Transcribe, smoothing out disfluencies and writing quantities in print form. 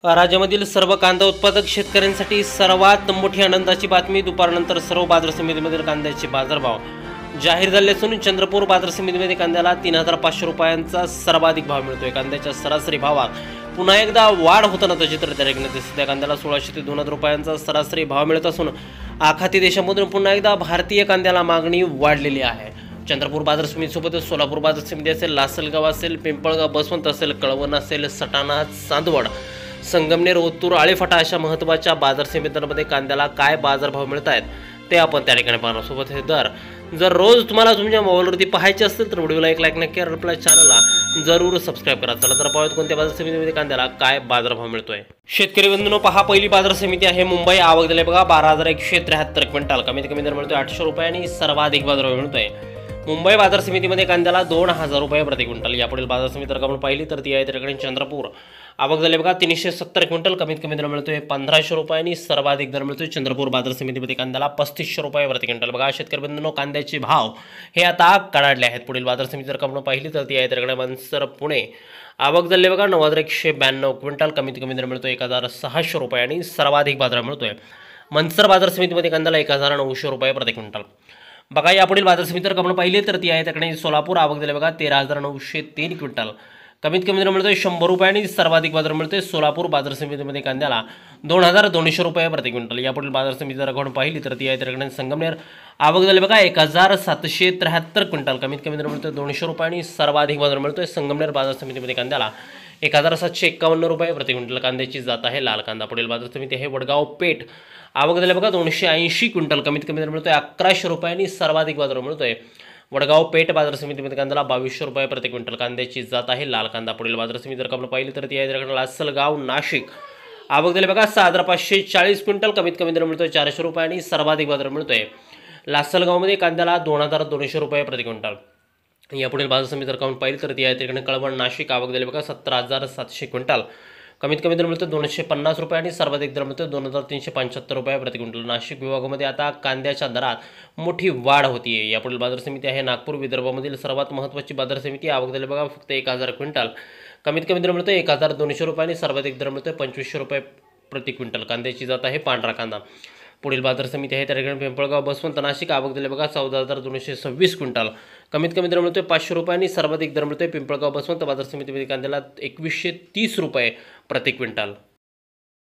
राज्यामधील सर्व कांदा उत्पादक शेतकऱ्यांसाठी सर्वात मोठी आनंदाची बातमी. दुपारनंतर सर्व बाजार समितीमधील कांद्याचे बाजारभाव जाहीर झाले असून चंद्रपूर बाजार समितीमध्ये कांद्याला 3,500 रुपयांचा सर्वाधिक भाव मिळतोय. कांद्याच्या सरासरी भावात पुन्हा एकदा वाढ होतानाचं चित्र त्या ठिकाणी दिसते. कांद्याला 1,600 ते 2,000 रुपयांचा सरासरी भाव मिळत असून आखाती देशांमधून पुन्हा एकदा भारतीय कांद्याला मागणी वाढलेली आहे. चंद्रपूर बाजार समितीसोबतच सोलापूर बाजार समिती असेल, लासलगाव असेल, पिंपळगाव, बसवंत असेल, कळवण असेल, सटाणा, चांदवड, संगमनेर, ओतूर, आळेफाटा अशा महत्त्वाच्या बाजार समित्यांमध्ये कांद्याला काय बाजारभाव मिळत आहेत ते आपण त्या ठिकाणी पाहणार. सोबत हे दर जर रोज तुम्हाला तुमच्या मोबाईलवरती पाहायचे असतील तर व्हिडिओला एक लाईक नक्की करा, आपल्या चॅनलला जरूर सबस्क्राईब करा. चला तर पाहूयात कोणत्या बाजार समितीमध्ये कांद्याला काय बाजारभाव मिळतोय. शेतकरी बंधूंनो, पहा पहिली बाजार समिती आहे मुंबई. आवक दिले बघा 12,173 क्विंटल. कमीत कमी दर मिळतोय 800 रुपये आणि सर्वाधिक बाजारभाव मिळतोय मुंबई बाजार समितीमध्ये कांद्याला 2,000 रुपये प्रति क्विंटल. यापुढील बाजार समिती जर आपण पाहिली तर ती आहे त्या ठिकाणी चंद्रपूर. आवक झाले बघा 370 क्विंटल. कमीत कमी दर मिळतोय 1,500 रुपये आणि सर्वाधिक दर मिळतोय चंद्रपूर बाजार समितीमध्ये कांद्याला 3,500 रुपये प्रति क्विंटल. बघा शेतकरी बंधूंनो, कांद्याचे भाव हे आता कडाडले आहेत. पुढील बाजार समिती जर आपण पाहिली तर ती आहे त्या ठिकाणी मनसर, पुणे. आवक झाले बघा 9,192 क्विंटल. कमीत कमी दर मिळतोय 1,600 रुपये आणि सर्वाधिक बाजार मिळतोय मनसर बाजार समितीमध्ये कांद्याला 1,900 रुपये प्रति क्विंटल. बघा यापुढील बाजार समिती जर आपण पाहिली तर ती आहे त्याकडे सोलापूर. आवक दिले बघा 13,903 क्विंटल. कमीत कमी दर मिळतोय 100 रुपये आणि सर्वाधिक बाजार मिळतोय सोलापूर बाजार समितीमध्ये कांद्याला 2,200 रुपये प्रति क्विंटल. यापुढील बाजार समिती जर आपण पाहिली तर ती आहे त्याकडे संगमनेर. आवक झाले बघा 1,773 क्विंटल. कमीत कमी दर मिळतोय 200 रुपये आणि सर्वाधिक बाजार मिळतोय संगमनेर बाजार समितीमध्ये कांद्याला 1,751 रुपये प्रति क्विंटल. कांद्याची जात आहे लाल कांदा. पुढील बाजार समिती आहे वडगाव पेठ. आवक झाले बघा 280 क्विंटल. कमीत कमी दर मिळतोय 1,100 रुपये आणि सर्वाधिक बाजार मिळतोय वडगाव पेठ बाजार समितीमध्ये कांद्याला 2,200 रुपये प्रति क्विंटल. कांद्याची जात आहे लाल कांदा. पुढील बाजार समिती जर आपण पाहिली तर ती आहे लासलगाव, नाशिक. आवक झाले बघा 6,540 क्विंटल. कमीत कमी दर मिळतोय 400 रुपये आणि सर्वाधिक बाजार मिळतोय लासलगावमध्ये कांद्याला 2,200 रुपये प्रति क्विंटल. यापुढील बाजार समिती जर आपण पाहिली तर ती आहे तिकडे कळवण, नाशिक. आवक झाले बघा 17,700 क्विंटल. कमीत कमी दर मिळतो 250 रुपये आणि सर्वाधिक दर मिळतो 2,375 रुपये प्रति क्विंटल. नाशिक विभागामध्ये आता कांद्याच्या दरात मोठी वाढ होतीये. यापुढील बाजार समिती आहे नागपूर. विदर्भामधील सर्वात महत्त्वाची बाजार समिती. आवक झाली बघा फक्त 1,000 क्विंटल. कमीत कमी दर मिळतो 1,200 रुपये आणि सर्वाधिक दर मिळतो 2,500 रुपये प्रति क्विंटल. कांद्याची जात आहे पांढरा कांदा. पुढील बाजार समिती आहे त्या ठिकाणी पिंपळगाव, बसवंत, नाशिक. आवक दिले बघा 14,226 क्विंटल. कमीत कमी दर मिळतोय 500 रुपये आणि सर्वाधिक दर मिळतोय पिंपळगाव, बसवंत बाजार समितीमध्ये कांद्याला 2,130 रुपये प्रति क्विंटल.